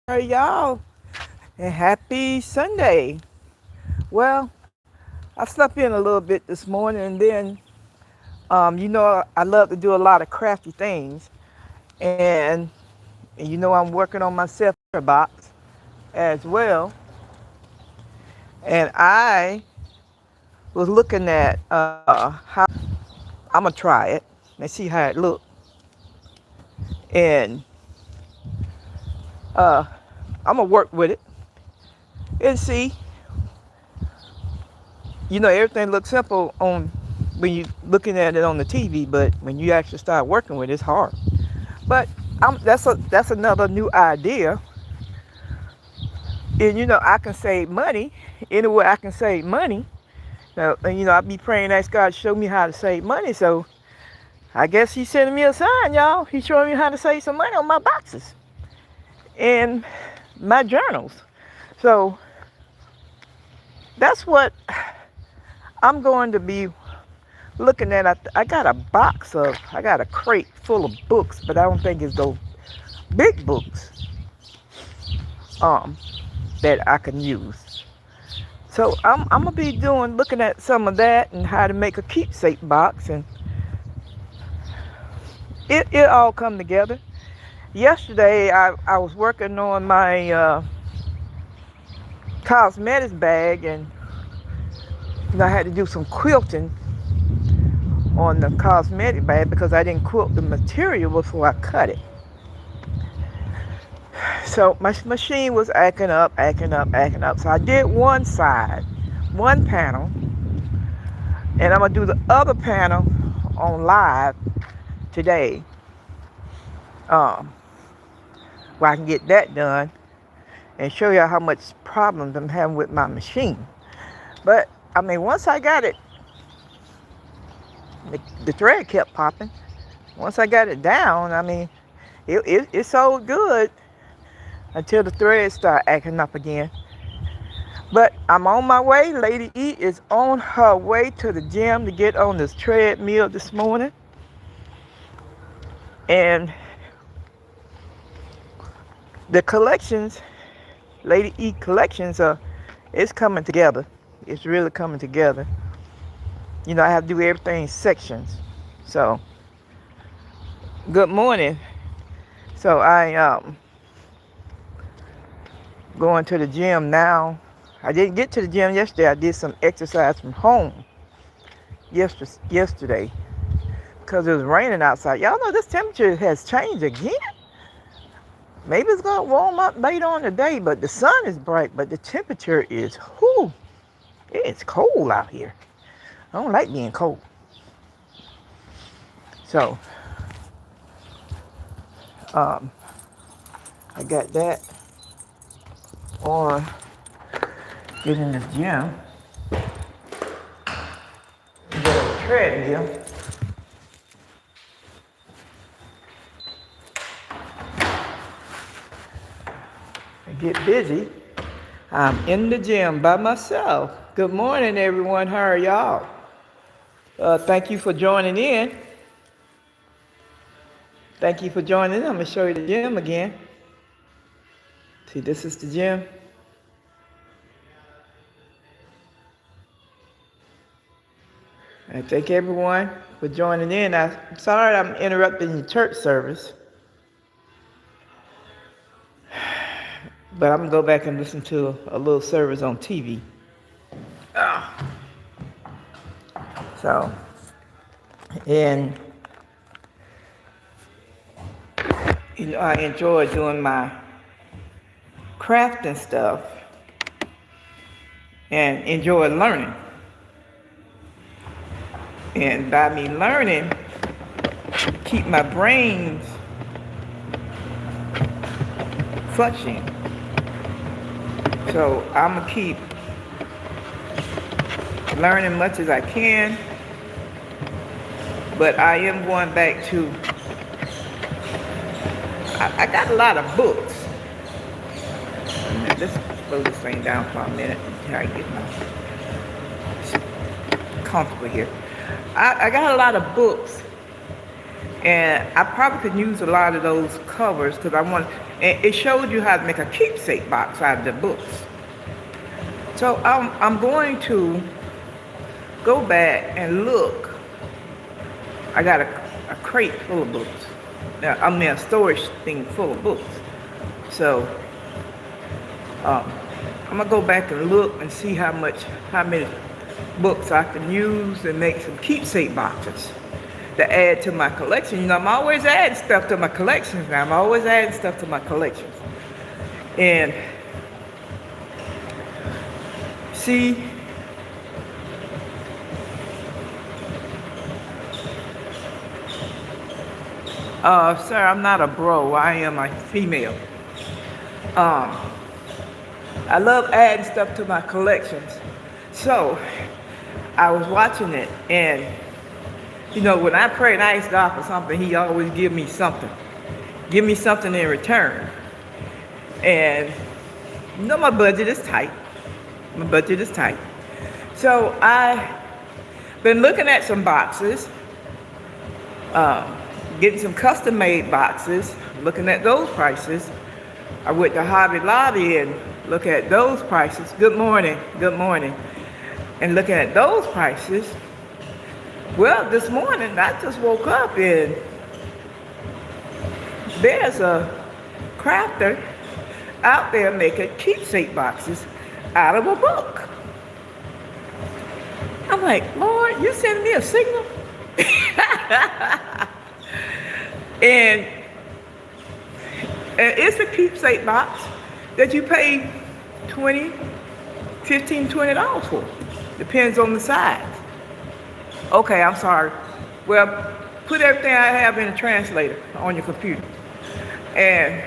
Hey y'all, and happy Sunday. Well, I slept in a little bit this morning, and then, I love to do a lot of crafty things, and, I'm working on my self box as well. And I was looking at how I'm gonna try it and see how it looks, and uh, I'm gonna work with it and see. Everything looks simple on when you looking at it on the TV, but when you actually start working with it, it's hard. But that's another new idea. And I can save money. Anywhere I can save money. Now, and, I be praying, ask God to show me how to save money. So I guess He's sending me a sign, y'all. He's showing me how to save some money on my boxes and my journals. So that's what I'm going to be looking at. I got I got a crate full of books, but I don't think it's those big books um, that I can use. So I'm gonna be looking at some of that and how to make a keepsake box, and it all come together. Yesterday I was working on my cosmetics bag, and I had to do some quilting on the cosmetic bag because I didn't quilt the material before I cut it. So my machine was acting up, acting up, acting up. So I did one side, one panel, and I'm gonna do the other panel on live today, um, where I can get that done and show you how much problems I'm having with my machine. But I mean, once I got it, the thread kept popping. Once I got it down, I mean, it sold good until the threads start acting up again. But I'm on my way. Lady E is on her way to the gym to get on this treadmill this morning. And the collections, Lady E collections, it's coming together. It's really coming together. I have to do everything in sections. So, good morning. So I going to the gym now. I didn't get to the gym yesterday. I did some exercise from home yesterday because it was raining outside. Y'all know this temperature has changed again. Maybe it's gonna warm up later on today, but the sun is bright, but the temperature is it's cold out here. I don't like being cold. So I got that on getting this gym. Get on the treadmill. I get busy. I'm in the gym by myself. Good morning, everyone. How are y'all? Thank you for joining in. Thank you for joining in. I'm going to show you the gym again. See, this is the gym. I thank everyone for joining in. I'm sorry I'm interrupting your church service, but I'm going to go back and listen to a little service on TV. So, and I enjoy doing my crafting stuff and enjoy learning. And by me learning, keep my brains functioning. So I'm gonna keep learning much as I can, but I am going back to, I got a lot of books. Let's slow this thing down for a minute until I get comfortable here. I got a lot of books, and I probably could use a lot of those covers because I want, And it showed you how to make a keepsake box out of the books. So I'm going to go back and look. I got a crate full of books. I mean a storage thing full of books. So I'm gonna go back and look and see how many books I can use and make some keepsake boxes to add to my collection. You know, I'm always adding stuff to my collections now. I'm always adding stuff to my collections. And see, sir, I'm not a bro. I am a female. I love adding stuff to my collections. So I was watching it, and you know, when I pray and I ask God for something, He always give me something. Give me something in return. And you know, my budget is tight. My budget is tight. So I've been looking at some boxes, getting some custom made boxes, looking at those prices. I went to Hobby Lobby and look at those prices. Good morning, and looking at those prices. Well, this morning I just woke up and there's a crafter out there making keepsake boxes out of a book. I'm like, Lord, you sending me a signal? and it's a keepsake box that you pay $15, $20 for. Depends on the size. Okay, I'm sorry. Well, put everything I have in a translator on your computer. And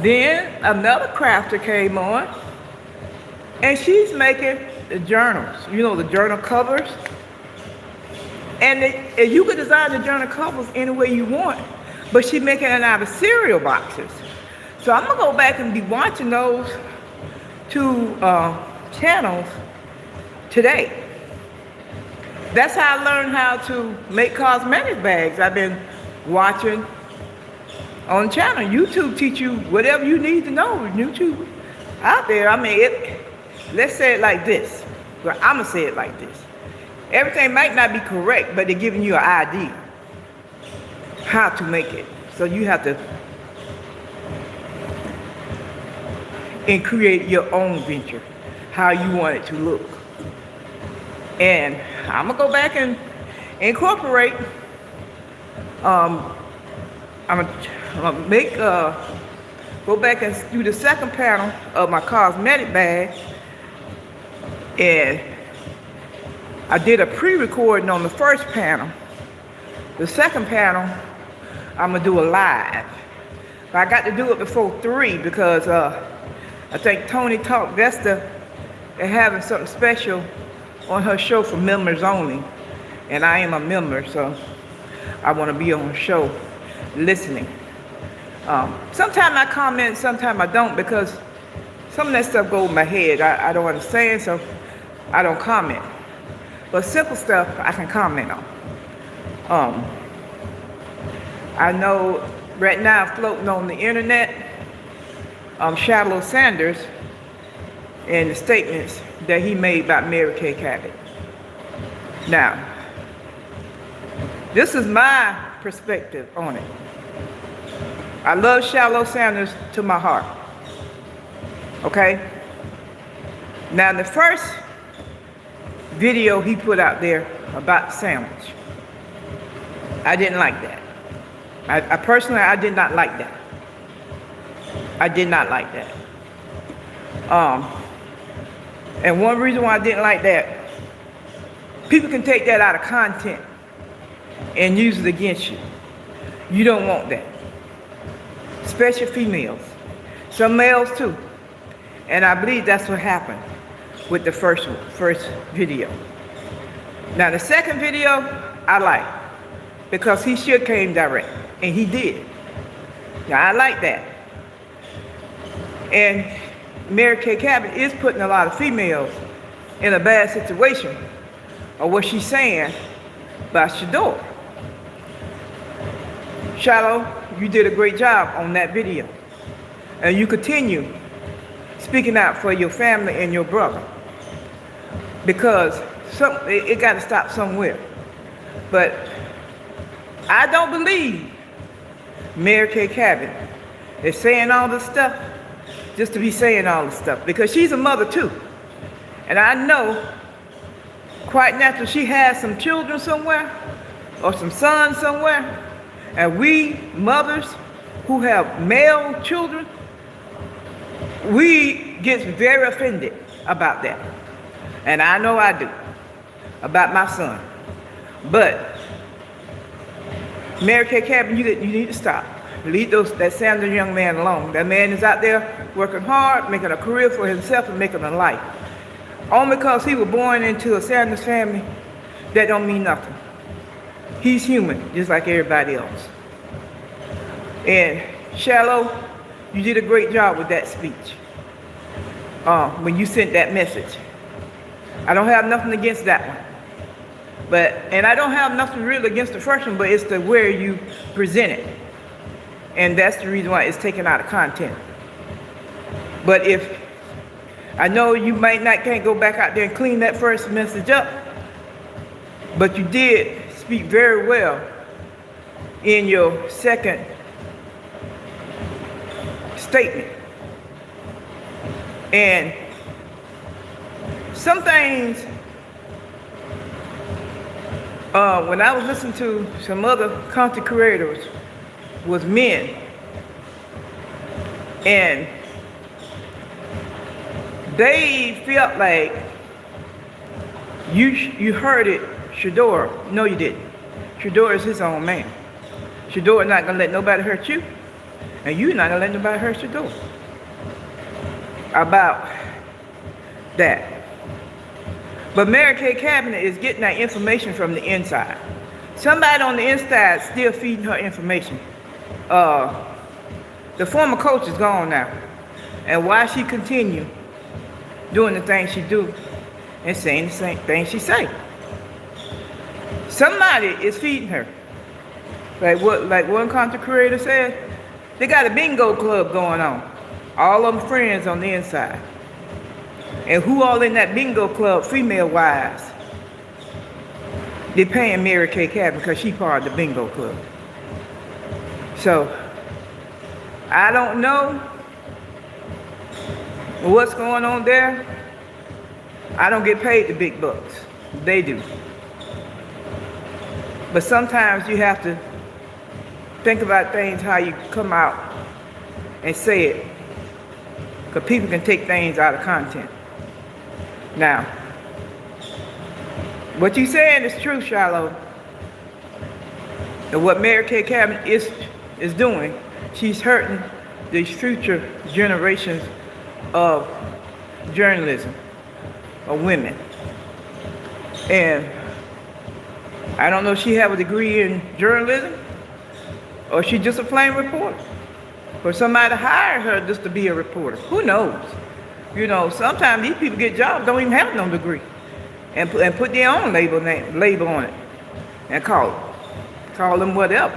then another crafter came on, and she's making the journals. You know, the journal covers. And you could design the journal covers any way you want, but she's making it out of cereal boxes. So I'm gonna go back and be watching those two channels today. That's how I learned how to make cosmetic bags. I've been watching on the channel. YouTube teach you whatever you need to know. YouTube out there. I mean, let's say it like this. Well, I'm gonna say it like this. Everything might not be correct, but they're giving you an idea how to make it. So you have to and create your own venture, how you want it to look. And I'm gonna go back and incorporate. I'm gonna make go back and do the second panel of my cosmetic bag, and I did a pre-recording on the first panel. The second panel, I'm gonna do a live. But I got to do it before 3 because I think Tony Talk Vesta, they're having something special on her show for members only. And I am a member, so I want to be on the show listening. Sometimes I comment, sometimes I don't, because some of that stuff goes in my head. I don't understand, so I don't comment. But simple stuff I can comment on. I know right now floating on the internet, Shallow Sanders and the statements that he made about Mary Kay Cabot. Now, this is my perspective on it. I love Shallow Sanders to my heart. Okay? Now, the first video he put out there about the sandwich, I didn't like that. I personally, I did not like that. I did not like that. And one reason why I didn't like that, people can take that out of content and use it against you. You don't want that. Especially females. Some males too. And I believe that's what happened with the first video. Now the second video, I like, because he should came direct, and he did. Now I like that. And Mary Kay Cabot is putting a lot of females in a bad situation of what she's saying about Shador. Shallow, you did a great job on that video. And you continue speaking out for your family and your brother. Because it got to stop somewhere. But I don't believe Mary Kay Cabot is saying all this stuff just to be saying all this stuff. Because she's a mother too. And I know quite naturally she has some children somewhere or some sons somewhere. And we mothers who have male children, we get very offended about that. And I know I do, about my son. But Mary Kay Cabot, you need to stop. Leave that Sanders young man alone. That man is out there working hard, making a career for himself and making a life. Only because he was born into a Sanders family, that don't mean nothing. He's human, just like everybody else. And Shallow, you did a great job with that speech when you sent that message. I don't have nothing against that one. And I don't have nothing really against the first one, but it's the way you present it. And that's the reason why it's taken out of content. But if I know you can't go back out there and clean that first message up, but you did speak very well in your second statement. And some things, when I was listening to some other content creators, was men, and they felt like you heard it, Shador. No, you didn't. Shador is his own man. Shador is not gonna let nobody hurt you, and you're not gonna let nobody hurt Shador. About that. But Mary Kay Cabinet is getting that information from the inside. Somebody on the inside still feeding her information. The former coach is gone now. And why she continue doing the things she do and saying the same thing she say? Somebody is feeding her. Like one content creator said, they got a bingo club going on. All of them friends on the inside. And who all in that bingo club, female-wise, they're paying Mary Kay Cabot because she part of the bingo club. So, I don't know what's going on there. I don't get paid the big bucks. They do. But sometimes you have to think about things, how you come out and say it. Because people can take things out of content. Now, what you saying is true, Shiloh. And what Mary Kay Cabot is doing, she's hurting these future generations of journalism, of women. And I don't know if she have a degree in journalism or she just a plain reporter. Or somebody hired her just to be a reporter. Who knows? You know, sometimes these people get jobs, don't even have no degree. And put their own label on it. And call them whatever.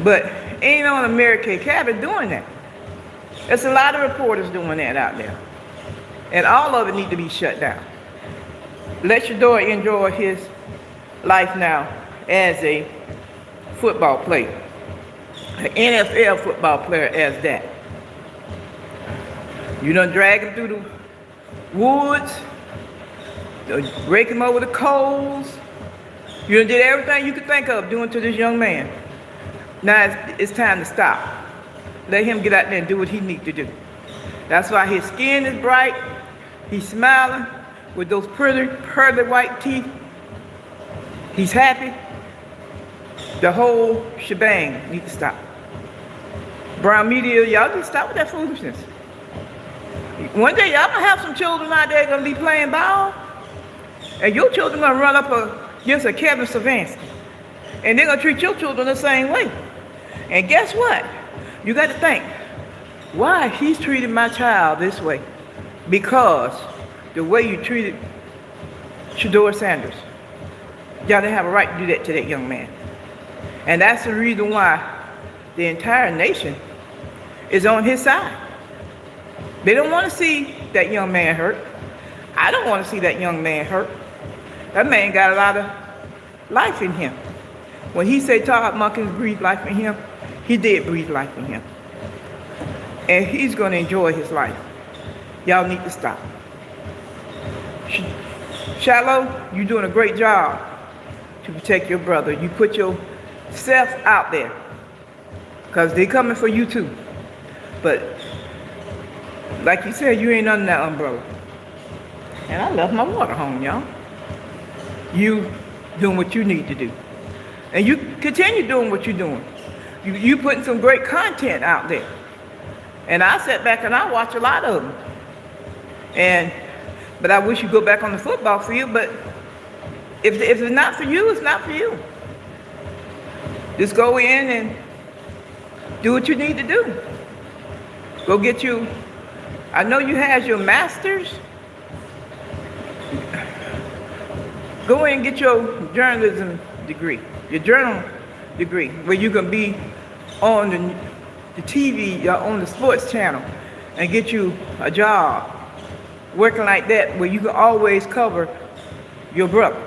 But ain't on a Mary Kay Cabot doing that. There's a lot of reporters doing that out there. And all of it need to be shut down. Let Shador enjoy his life now as a football player. An NFL football player as that. You done drag him through the woods, rake him over the coals. You done did everything you could think of doing to this young man. Now it's time to stop. Let him get out there and do what he needs to do. That's why his skin is bright. He's smiling with those pretty, pearly white teeth. He's happy. The whole shebang needs to stop. Brown media, y'all just stop with that foolishness. One day y'all gonna have some children out there gonna be playing ball, and your children gonna run up against a Kevin Savansky, and they're gonna treat your children the same way. And guess what? You got to think, why he's treating my child this way? Because the way you treated Shador Sanders, y'all didn't have a right to do that to that young man. And that's the reason why the entire nation is on his side. They don't want to see that young man hurt. I don't want to see that young man hurt. That man got a lot of life in him. When he said Todd Monken breathed life in him, he did breathe life in him. And he's going to enjoy his life. Y'all need to stop. Shallow, you're doing a great job to protect your brother. You put yourself out there because they're coming for you too. But like you said, you ain't under that umbrella. And I left my water home, y'all. You doing what you need to do. And you continue doing what you're doing. You putting some great content out there. And I sat back and I watch a lot of them. But I wish you go back on the football field, but if it's not for you, it's not for you. Just go in and do what you need to do. Go get you, I know you have your master's. Go in and get your journalism degree, your journal degree, where you can be on the TV, on the sports channel, and get you a job working like that, where you can always cover your brother.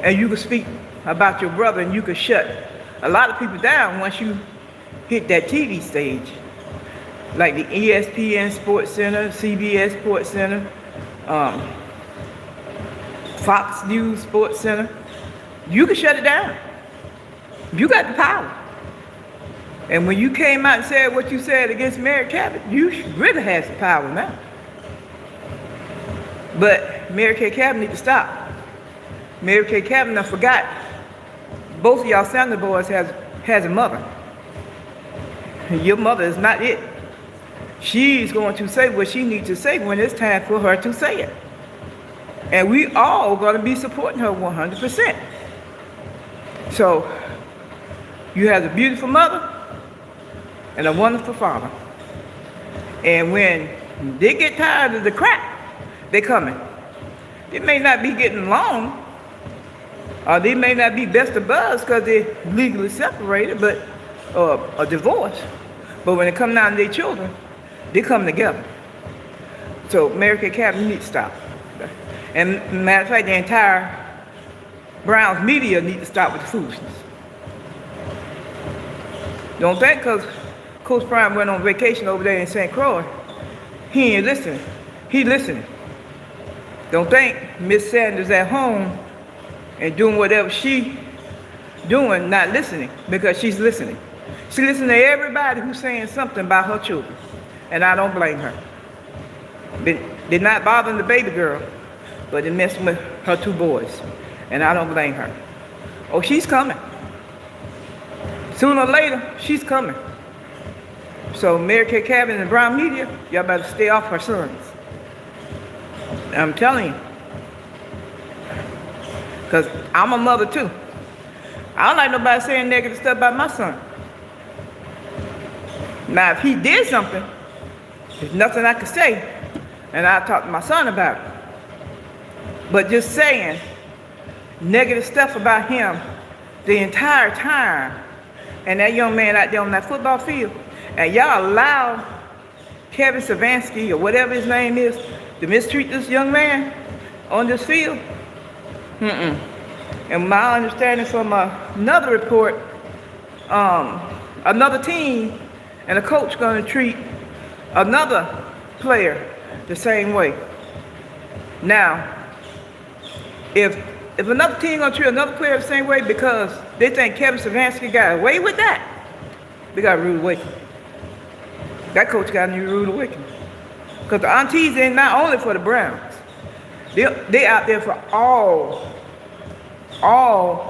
And you can speak about your brother, and you can shut a lot of people down once you hit that TV stage. Like the ESPN Sports Center, CBS Sports Center, Fox News Sports Center. You can shut it down. You got the power. And when you came out and said what you said against Mary Cabot, you really has the power now. But Mary Kay Cabot need to stop. Mary Kay Cabot, I forgot, both of y'all Sanders boys has a mother. Your mother is not it. She's going to say what she needs to say when it's time for her to say it. And we all going to be supporting her 100%. So, you have a beautiful mother and a wonderful father. And when they get tired of the crap, they coming. It may not be getting along, or they may not be best of buds because they're legally separated, but a divorce. But when it comes down to their children, they come together. So Mary Kay Cabot needs to stop. And matter of fact, the entire Browns media need to stop with the foolishness. Don't think because Coach Prime went on vacation over there in St. Croix, he ain't listening. He listening. Don't think Miss Sanders at home and doing whatever she doing, not listening, because she's listening. She listening to everybody who's saying something about her children, and I don't blame her. They're not bothering the baby girl, but they're messing with her two boys, and I don't blame her. Oh, she's coming. Sooner or later, she's coming. So Mary Kay Cabot and the Brown media, y'all better stay off her sons. I'm telling you. Because I'm a mother too. I don't like nobody saying negative stuff about my son. Now, if he did something, there's nothing I could say, and I'll talk to my son about it. But just saying negative stuff about him the entire time, and that young man out there on that football field, and y'all allow Kevin Savansky, or whatever his name is, to mistreat this young man on this field? And my understanding from another report, another team and a coach going to treat another player the same way. Now, if another team going to treat another player the same way because they think Kevin Savansky got away with that, they got a rude awakening. That coach got a new rude awakening. Because the aunties ain't not only for the Browns. They out there for all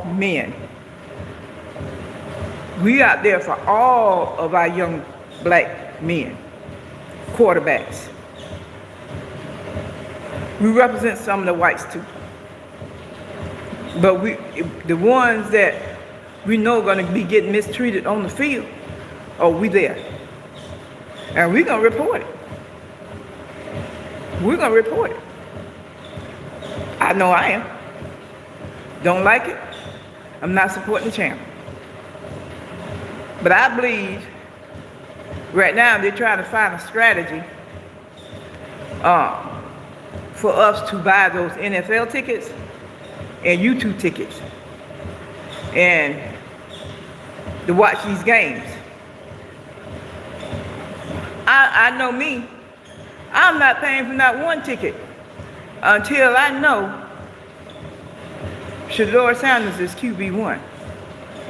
men. We out there for all of our young black men, quarterbacks. We represent some of the whites too. But the ones that we know are going to be getting mistreated on the field, we there. And we're going to report it. We're going to report it. I know I am. Don't like it? I'm not supporting the channel. But I believe right now they're trying to find a strategy uh, for us to buy those NFL tickets and YouTube tickets and to watch these games. I know me, I'm not paying for not one ticket until I know Shedeur Sanders is QB1.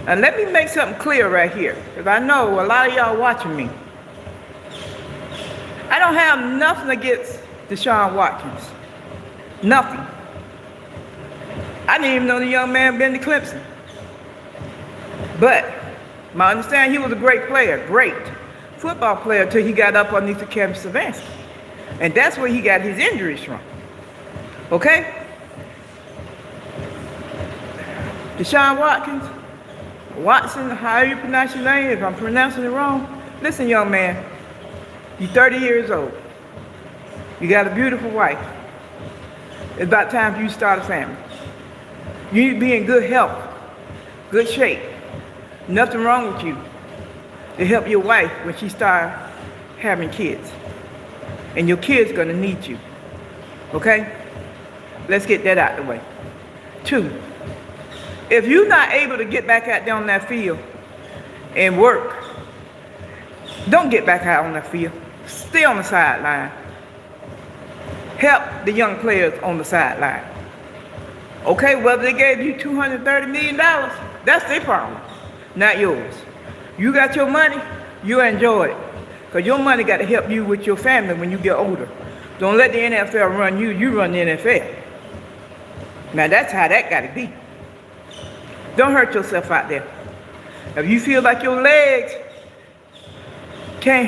And let me make something clear right here, because I know a lot of y'all watching me. I don't have nothing against Deshaun Watkins. Nothing. I didn't even know the young man been to Clemson. But my understanding, he was a great player, great football player until he got up underneath the Kevin Stefanski. And that's where he got his injuries from. Okay? Deshaun Watkins, Watson, however you pronounce your name, if I'm pronouncing it wrong, listen, young man, you're 30 years old. You got a beautiful wife. It's about time for you to start a family. You need to be in good health, good shape. Nothing wrong with you to help your wife when she starts having kids. And your kids gonna need you. Okay? Let's get that out of the way. 2, if you're not able to get back out there on that field and work, don't get back out on that field. Stay on the sideline. Help the young players on the sideline. Okay, whether they gave you $230 million, that's their problem, not yours. You got your money, you enjoy it. Because your money got to help you with your family when you get older. Don't let the NFL run you, you run the NFL. Now that's how that got to be. Don't hurt yourself out there. If you feel like your legs can't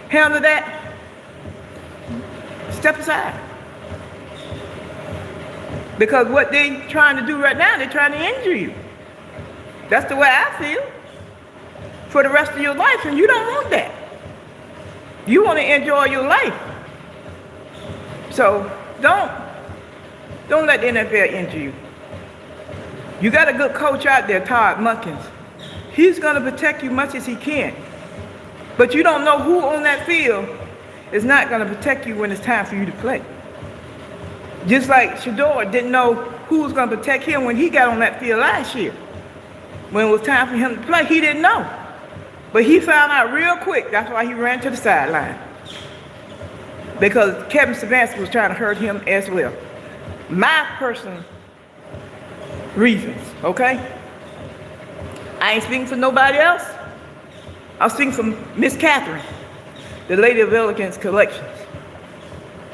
handle that, step aside. Because what they trying to do right now, they're trying to injure you. That's the way I feel. For the rest of your life, and you don't want that. You want to enjoy your life. So don't let the NFL injure you. You got a good coach out there, Todd Munkins. He's going to protect you much as he can. But you don't know who on that field is not going to protect you when it's time for you to play. Just like Shedeur didn't know who was going to protect him when he got on that field last year. When it was time for him to play, he didn't know. But he found out real quick. That's why he ran to the sideline. Because Kevin Stefanski was trying to hurt him as well. My personal reasons, okay? I ain't speaking for nobody else. I'm speaking for Miss Catherine, the Lady of Elegance Collections.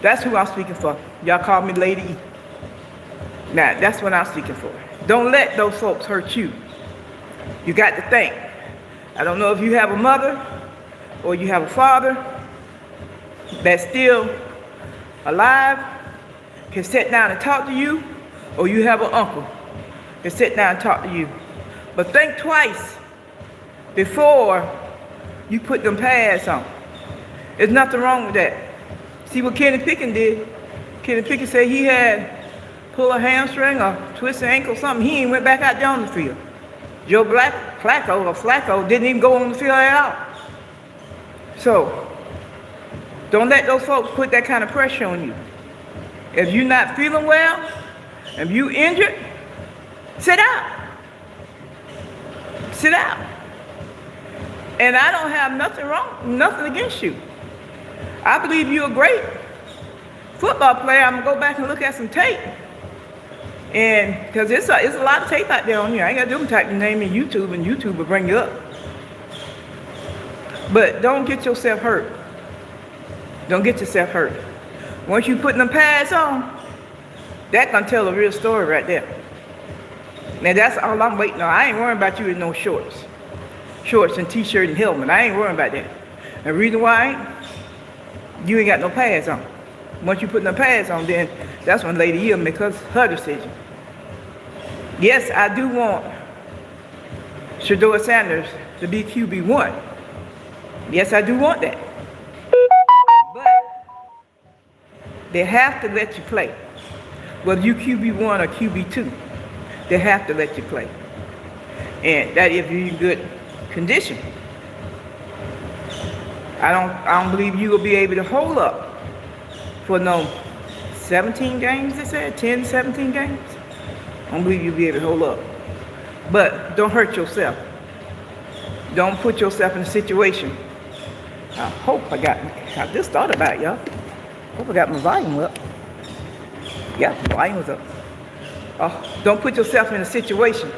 That's who I'm speaking for. Y'all call me Lady E. Now, that's what I'm speaking for. Don't let those folks hurt you. You got to think. I don't know if you have a mother or you have a father that's still alive, can sit down and talk to you, or you have an uncle can sit down and talk to you. But think twice before you put them pads on. There's nothing wrong with that. See what Kenny Pickett did? Kenny Pickett said he had pulled a hamstring or twisted ankle or something. He ain't went back out there on the field. Joe Flacco didn't even go on the field at all. So, don't let those folks put that kind of pressure on you. If you're not feeling well, if you injured, sit out. Sit out. And I don't have nothing against you. I believe you're a great football player. I'm going to go back and look at some tape. And because it's a lot of tape out there on here. I ain't got to do them type your name in YouTube, and YouTube will bring you up. But don't get yourself hurt. Don't get yourself hurt. Once you put them pads on, that's going to tell a real story right there. Now that's all I'm waiting on. I ain't worrying about you in no shorts. Shorts and t-shirt and helmet. I ain't worrying about that. And the reason why you ain't got no pads on. Once you put them pads on, then that's when Lady E will make her decision. Yes, I do want Shedeur Sanders to be QB1. Yes, I do want that. But they have to let you play. Whether you QB1 or QB2, they have to let you play. And that if you're in good condition. I don't believe you will be able to hold up for no 17 games, they said, 10, 17 games. I don't believe you'll be able to hold up. But don't hurt yourself. Don't put yourself in a situation. I just thought about it, y'all. Hope I got my volume up. Yeah, the volume was up. Don't put yourself in a situation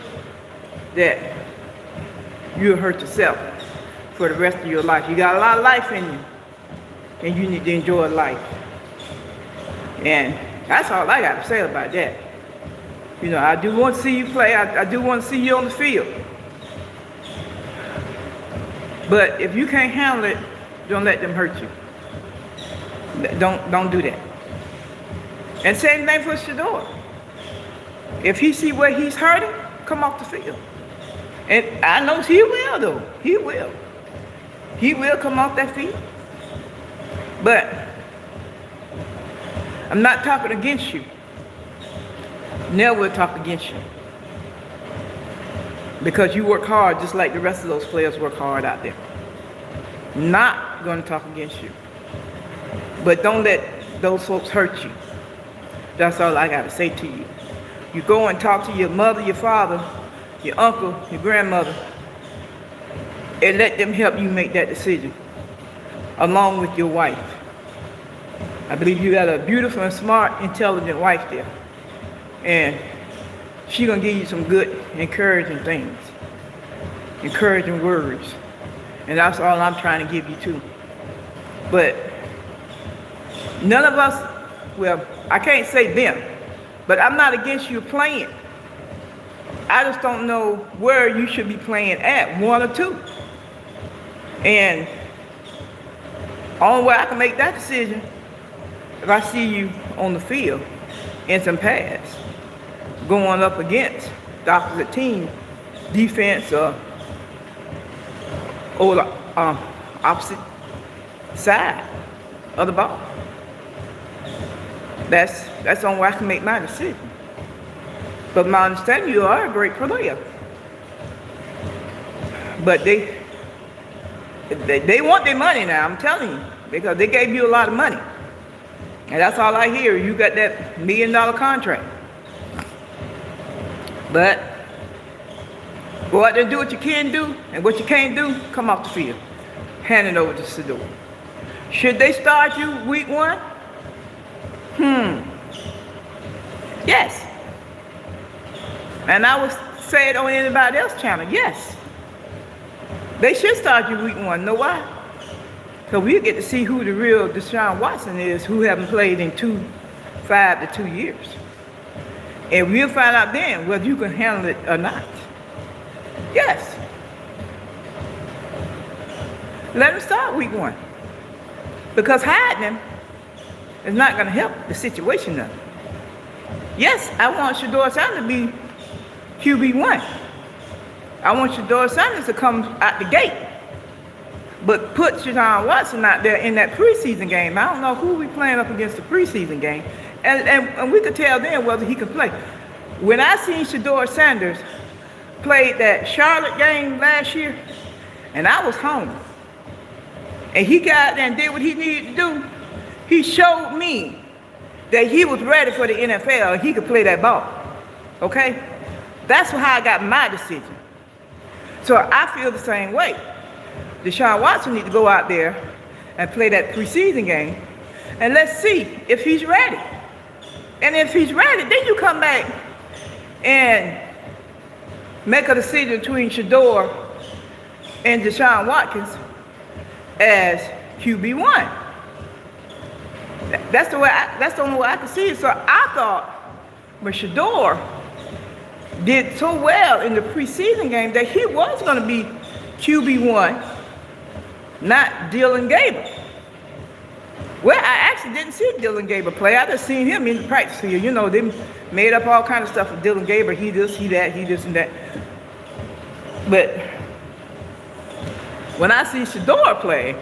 that you'll hurt yourself for the rest of your life. You got a lot of life in you, and you need to enjoy life. And that's all I got to say about that. You know, I do want to see you play. I do want to see you on the field. But if you can't handle it, don't let them hurt you. Don't do that. And same thing for Shador. If he see where he's hurting, come off the field. And I know he will, though. He will. He will come off that field. But I'm not talking against you. Never will talk against you. Because you work hard just like the rest of those players work hard out there. Not going to talk against you. But don't let those folks hurt you. That's all I got to say to you. You go and talk to your mother, your father, your uncle, your grandmother, and let them help you make that decision, along with your wife. I believe you got a beautiful and smart, intelligent wife there. And she's going to give you some good, encouraging things, encouraging words. And that's all I'm trying to give you too. But none of us, well, I can't say them, but I'm not against you playing. I just don't know where you should be playing at, one or two. And only way I can make that decision if I see you on the field in some pads going up against the opposite team, defense or the opposite side of the ball. That's the only way I can make my decision. But my understanding, you are a great player. But they want their money now, I'm telling you, because they gave you a lot of money. And that's all I hear. You got that $1 million contract. But go out there and do what you can do, and what you can't do, come off the field. Hand it over to Shador. Should they start you week 1? Yes. And I would say it on anybody else's channel. Yes. They should start you week 1. Know why? Because we get to see who the real Deshaun Watson is, who haven't played in 5 to 2 years. And we'll find out then whether you can handle it or not. Yes. Let him start week 1. Because hiding him is not going to help the situation none. Yes, I want Shador Sanders to be QB1. I want Shador Sanders to come out the gate. But put Deshaun Watson out there in that preseason game. I don't know who we playing up against the preseason game. And we could tell then whether he could play. When I seen Shador Sanders play that Charlotte game last year, and I was home, and he got there and did what he needed to do, he showed me that he was ready for the NFL and he could play that ball. Okay? That's how I got my decision. So I feel the same way. Deshaun Watson needs to go out there and play that preseason game, and let's see if he's ready. And if he's ready, then you come back and make a decision between Shador and Deshaun Watkins as QB1. That's the only way I can see it. So I thought when Shador did so well in the preseason game that he was going to be QB1, not Dylan Gabriel. Well, I actually didn't see Dylan Gabriel play. I just seen him in the practice field. You know, they made up all kind of stuff with Dylan Gabriel. He this, he that, he this and that. But when I see Shador play,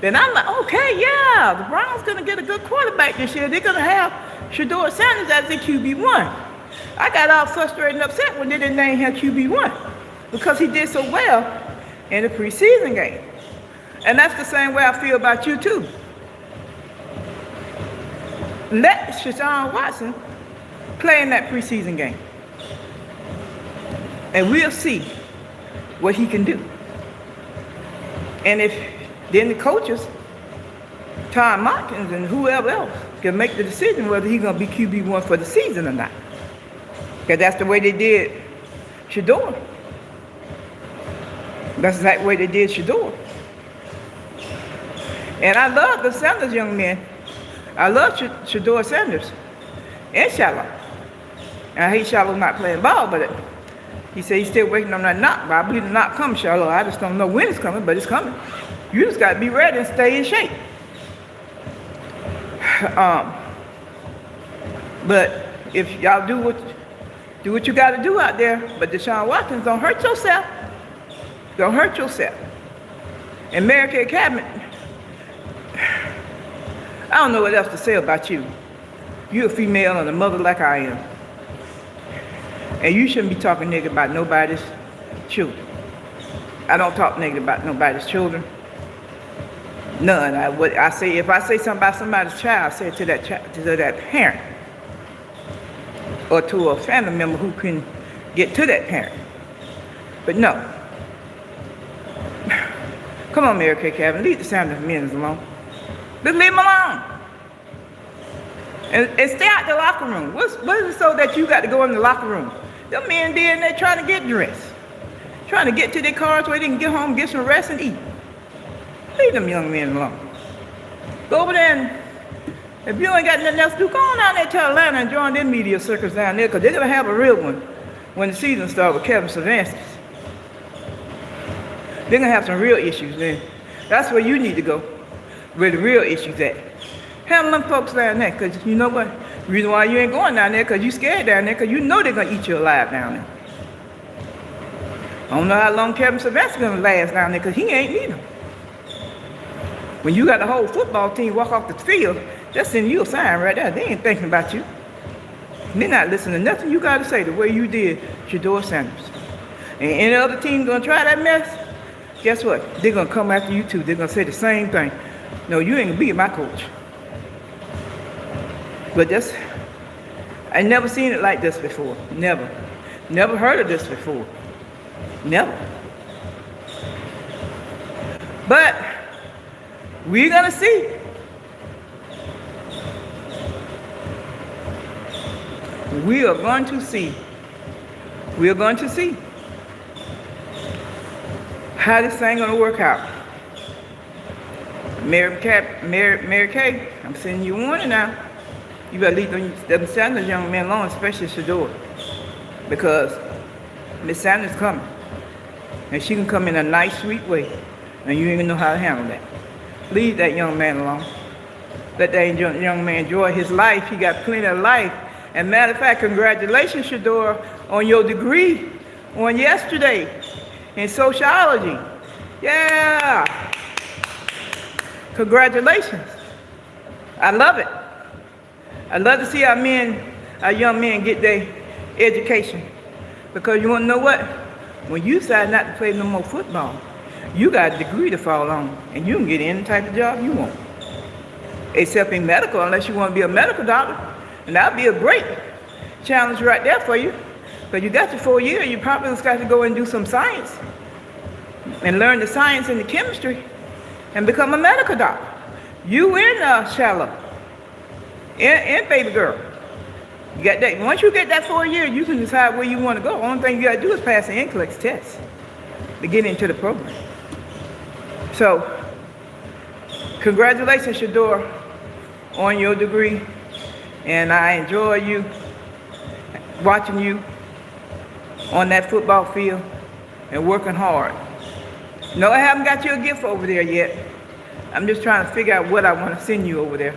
then I'm like, okay, yeah, the Browns going to get a good quarterback this year. They're going to have Shador Sanders as their QB1. I got all frustrated and upset when they didn't name him QB1 because he did so well in the preseason game. And that's the same way I feel about you too. Let Deshaun Watson play in that preseason game. And we'll see what he can do. And if then the coaches, Tom Markins and whoever else, can make the decision whether he's going to be QB1 for the season or not. Because that's the way they did Shador. That's the exact way they did Shador. And I love the Sanders young man. I love Shador Sanders and Shallow. And I hate Shallow not playing ball, but he said he's still waiting on that knock. But I believe the knock comes, Shallow. I just don't know when it's coming, but it's coming. You just got to be ready and stay in shape. But if y'all do what you got to do out there, but Deshaun Watkins, don't hurt yourself. Don't hurt yourself. And Mary Kay Cabinet, I don't know what else to say about you. You're a female and a mother like I am. And you shouldn't be talking negative about nobody's children. I don't talk negative about nobody's children. None. If I say something about somebody's child, I say it to that parent. Or to a family member who can get to that parent. But no. Come on, Mary Kay Cabinet, leave the Sanders men alone. Just leave them alone. And stay out the locker room. What is it so that you got to go in the locker room? Them men there and they're trying to get dressed. Trying to get to their cars so they can get home, get some rest and eat. Leave them young men alone. Go over there and if you ain't got nothing else to do, go on down there to Atlanta and join their media circus down there because they're going to have a real one when the season starts with Kevin Stefanski. They're going to have some real issues then. That's where you need to go, where the real issues at. Handle them folks down there because you know what? The reason why you ain't going down there because you scared down there because you know they're going to eat you alive down there. I don't know how long Kevin Stefanski's going to last down there because he ain't neither. When you got the whole football team walk off the field, that's sending you a sign right there. They ain't thinking about you. They're not listening to nothing you got to say the way you did Shador Sanders. And any other team going to try that mess, guess what? They're going to come after you too. They're going to say the same thing. No, you ain't going to be my coach. But I never seen it like this before. Never. Never heard of this before. Never. But we're going to see. We are going to see. We are going to see how this thing going to work out. Mary Kay, I'm sending you a warning now. You better leave them Sanders young men alone, especially Shador. Because Miss Sanders coming. And she can come in a nice, sweet way. And you ain't gonna know how to handle that. Leave that young man alone. Let that young man enjoy his life. He got plenty of life. And matter of fact, congratulations, Shador, on your degree on yesterday in sociology. Yeah. Congratulations. I love it. I love to see our young men get their education. Because you want to know what? When you decide not to play no more football, you got a degree to fall on, and you can get any type of job you want. Except in medical, unless you want to be a medical doctor. And that'd be a great challenge right there for you. Because you got your 4 years, you probably just got to go and do some science. And learn the science and the chemistry. And become a medical doctor. You in Shallow. And baby girl. You got that. Once you get that 4 years, you can decide where you want to go. Only thing you got to do is pass the NCLEX test to get into the program. So, congratulations, Shador, on your degree. And I enjoy you, watching you on that football field and working hard. No, I haven't got you a gift over there yet. I'm just trying to figure out what I want to send you over there.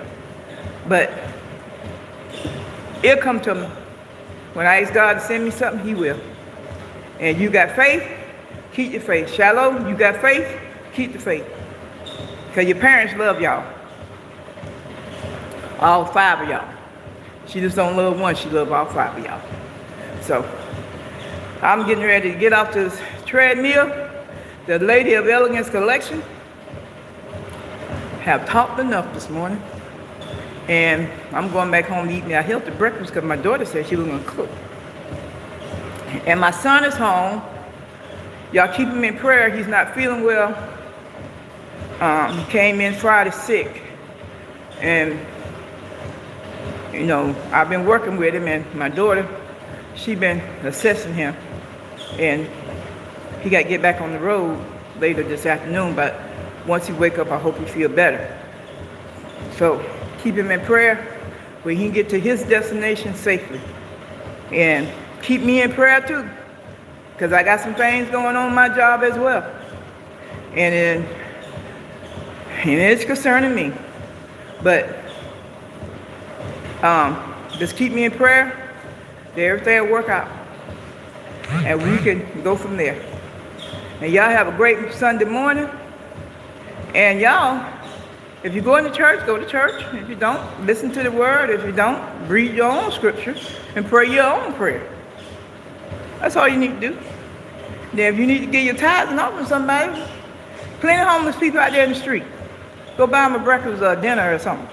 But it'll come to me. When I ask God to send me something, He will. And you got faith, keep your faith. Shallow, you got faith, keep the faith. Because your parents love y'all. All 5 of y'all. She just don't love one, she loves all 5 of y'all. So, I'm getting ready to get off this treadmill, the Lady of Elegance collection, have talked enough this morning. And I'm going back home to eat me a healthy breakfast because my daughter said she was going to cook. And my son is home. Y'all keep him in prayer. He's not feeling well. He came in Friday sick. And, you know, I've been working with him, and my daughter, she been assessing him. And he got to get back on the road later this afternoon, but once he wake up, I hope he feel better. So keep him in prayer where he can get to his destination safely. And keep me in prayer too, because I got some things going on in my job as well. And it's concerning me. But just keep me in prayer that everything will work out. And we can go from there. And y'all have a great Sunday morning. And y'all, if you're going to church, go to church. If you don't, listen to the word. If you don't, read your own scripture and pray your own prayer. That's all you need to do. Then if you need to give your tithes and offering to somebody, plenty of homeless people out there in the street. Go buy them a breakfast or a dinner or something.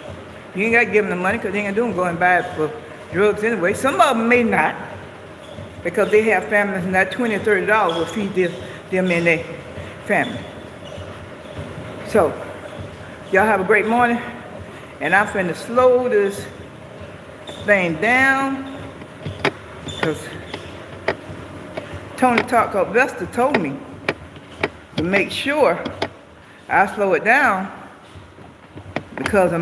You ain't got to give them the money because they ain't going to do them go and buy it for drugs anyway. Some of them may not, because they have families, and that $20 or $30 will feed them and their family. So, y'all have a great morning, and I'm finna slow this thing down, because Tony Talk Up Vesta told me to make sure I slow it down because of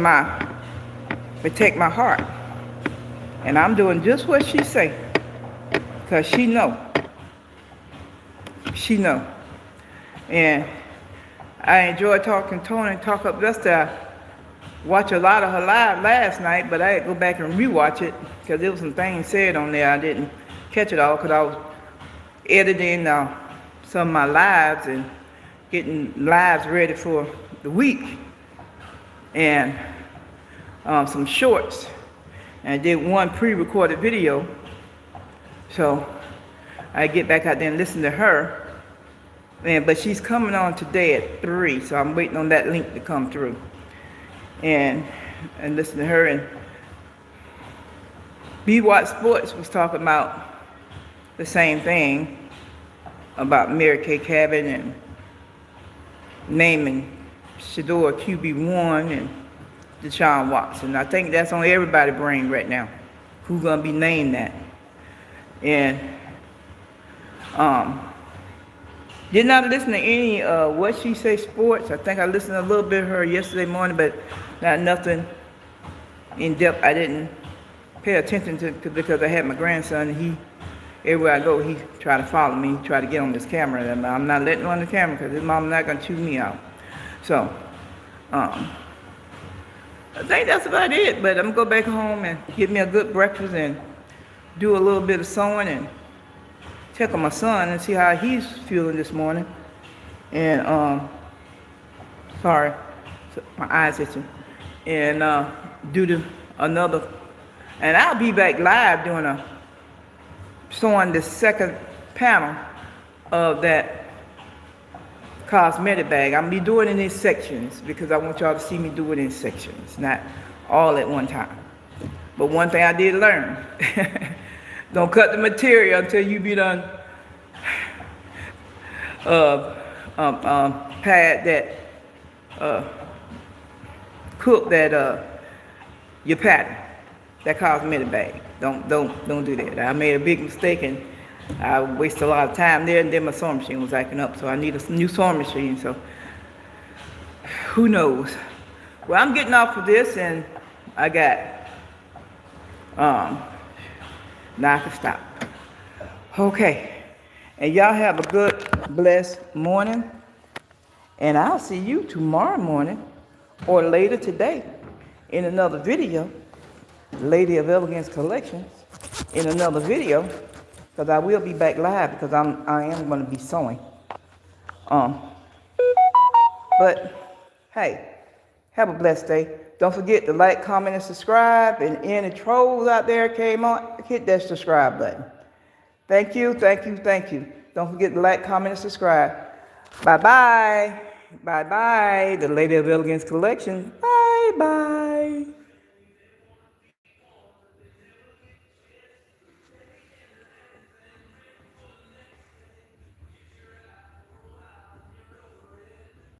protect my heart. And I'm doing just what she say, because she know. And I enjoyed talking to Tony Talk Up Vesta. I watched a lot of her live last night, but I had to go back and rewatch it because there was some things said on there. I didn't catch it all because I was editing some of my lives and getting lives ready for the week, and some shorts. And I did one pre-recorded video. So I get back out there and listen to her. But she's coming on today at 3, so I'm waiting on that link to come through. And listen to her. And B-Watt Sports was talking about the same thing about Mary Kay Cabin and naming Shador QB1 and Deshaun Watson. I think that's on everybody's brain right now. Who's gonna be named that? And did not listen to any What She Say Sports. I think I listened to a little bit of her yesterday morning, but not nothing in depth. I didn't pay attention to because I had my grandson. And everywhere I go, he try to follow me, try to get on this camera. And I'm not letting him on the camera because his mom's not gonna chew me out. So, I think that's about it. But I'm gonna go back home and get me a good breakfast and do a little bit of sewing and check on my son and see how he's feeling this morning. And sorry, my eyes itching. And another, and I'll be back live doing showing the second panel of that cosmetic bag. I'm gonna be doing it in sections because I want y'all to see me do it in sections, not all at one time. But one thing I did learn, don't cut the material until you be done pad that cook that your pattern, that cosmetic bag. Don't do that. I made a big mistake and I wasted a lot of time there, and then my sewing machine was acting up, so I need a new sewing machine. So who knows? Well, I'm getting off of this, and I got now I can stop. Okay, and y'all have a good, blessed morning, and I'll see you tomorrow morning or later today in another video. Lady of Elegance Collections in another video, because I will be back live because I am going to be sewing. But hey, have a blessed day. Don't forget to like, comment, and subscribe. And any trolls out there came on, hit that subscribe button. Thank you. Don't forget to like, comment, and subscribe. Bye-bye. Bye bye. The Lady of Elegance collection. Bye bye.